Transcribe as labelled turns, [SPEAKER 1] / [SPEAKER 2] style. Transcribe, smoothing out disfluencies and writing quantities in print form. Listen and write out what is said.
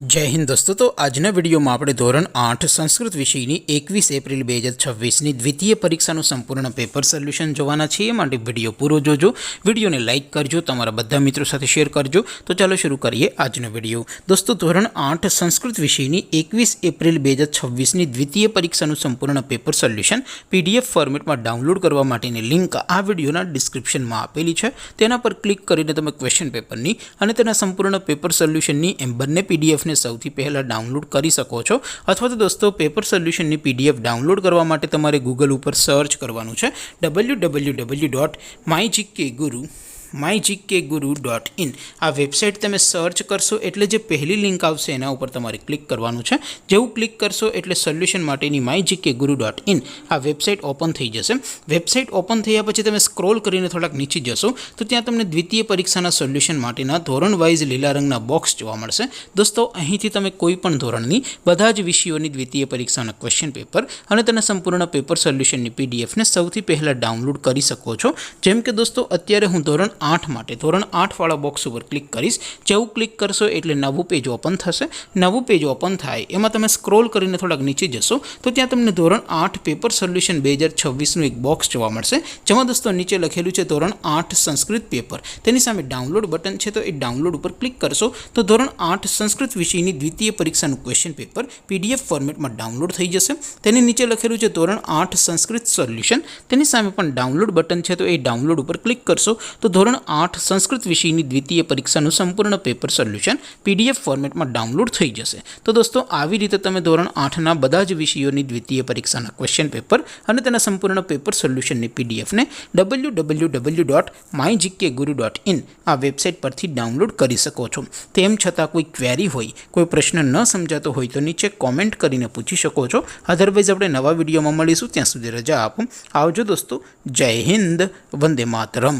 [SPEAKER 1] जय हिंद दोस्तों। तो આજના વિડીયોમાં આપણે ધોરણ 8 સંસ્કૃત વિષયની 21 એપ્રિલ 2026ની દ્વિતીય પરીક્ષાનું સંપૂર્ણ પેપર સોલ્યુશન જોવાના છીએ। માટે વિડીયો પૂરો જોજો, વિડીયોને લાઇક કરજો, તમારા બધા મિત્રો સાથે શેર કરજો। તો ચાલો શરૂ કરીએ આજનો વિડીયો। દોસ્તો ધોરણ 8 સંસ્કૃત વિષયની 21 એપ્રિલ 2026ની દ્વિતીય પરીક્ષાનું સંપૂર્ણ પેપર સોલ્યુશન પીડીએફ ફોર્મેટમાં ડાઉનલોડ કરવા માટેની લિંક આ વિડીયોના ડિસ્ક્રિપ્શનમાં આપેલી છે। તેના પર ક્લિક કરીને તમે ક્વેશ્ચન પેપરની અને તેના સંપૂર્ણ પેપર સોલ્યુશનની એમ બંને પીડીએફ ने સૌથી પહેલા ડાઉનલોડ કરી શકો છો। અથવા તો દોસ્તો પેપર સોલ્યુશનની પીડીએફ ડાઉનલોડ કરવા માટે તમારે ગૂગલ ઉપર સર્ચ કરવાનું છે www.mygkguru.in। આ વેબસાઇટ તમે સર્ચ કરશો એટલે જે પહેલી લિંક આવશે એના ઉપર તમારે ક્લિક કરવાનું છે। જેવું ક્લિક કરશો એટલે સોલ્યુશન માટેની mygkguru.in આ વેબસાઇટ ઓપન થઈ જશે। વેબસાઇટ ઓપન થયા પછી તમે સ્ક્રોલ કરીને થોડાક નીચે જશો તો ત્યાં તમને દ્વિતીય પરીક્ષાના સોલ્યુશન માટેના ધોરણ વાઇઝ લીલા રંગના બોક્સ જોવા મળશે। દોસ્તો અહીંથી તમે કોઈ પણ ધોરણની બધા જ વિષયોની દ્વિતીય પરીક્ષાના ક્વેશ્ચન પેપર અને તેના સંપૂર્ણ પેપર સોલ્યુશનની પીડીએફને સૌથી પહેલા ડાઉનલોડ કરી શકો છો। જેમ કે દોસ્તો અત્યારે હું ધોરણ 8 માટે ધોરણ 8 વાળા બોક્સ ઉપર ક્લિક કરીશ। જેવું ક્લિક કરશો એટલે નવું પેજ ઓપન થશે। નવું પેજ ઓપન થાય એમાં તમે સ્ક્રોલ કરીને થોડાક નીચે જશો તો ત્યાં તમને ધોરણ 8 પેપર સોલ્યુશન 2026નું એક બોક્સ જોવા મળશે। જેમાં દોસ્તો નીચે લખેલું છે ધોરણ 8 સંસ્કૃત પેપર, તેની સામે ડાઉનલોડ બટન છે, તો એ ડાઉનલોડ ઉપર ક્લિક કરશો તો ધોરણ 8 સંસ્કૃત વિષયની દ્વિતીય પરીક્ષાનું ક્વેશ્ચન પેપર પીડીએફ ફોર્મેટમાં ડાઉનલોડ થઈ જશે। તેની નીચે લખેલું છે ધોરણ 8 સંસ્કૃત સોલ્યુશન, તેની સામે પણ ડાઉનલોડ બટન છે, તો એ ડાઉનલોડ ઉપર ક્લિક કરશો તો ધોરણ 8 સંસ્કૃત વિષયની દ્વિતીય પરીક્ષાનું સંપૂર્ણ પેપર સોલ્યુશન પીડીએફ ફોર્મેટમાં ડાઉનલોડ થઈ જશે। તો દોસ્તો આવી રીતે તમે ધોરણ 8ના બધા જ વિષયોની દ્વિતીય પરીક્ષાના ક્વેશ્ચન પેપર અને તેના સંપૂર્ણ પેપર સોલ્યુશનની પીડીએફને www.mygkguru.in આ વેબસાઇટ પરથી ડાઉનલોડ કરી શકો છો। તેમ છતાં કોઈ ક્વેરી હોય, કોઈ પ્રશ્ન ન સમજાતો હોય તો નીચે કોમેન્ટ કરીને પૂછી શકો છો। અધરવાઇઝ આપણે નવા વિડીયોમાં મળીશું, ત્યાં સુધી રજા આપો। આવજો દોસ્તો, જય હિન્દ, વંદે માતરમ।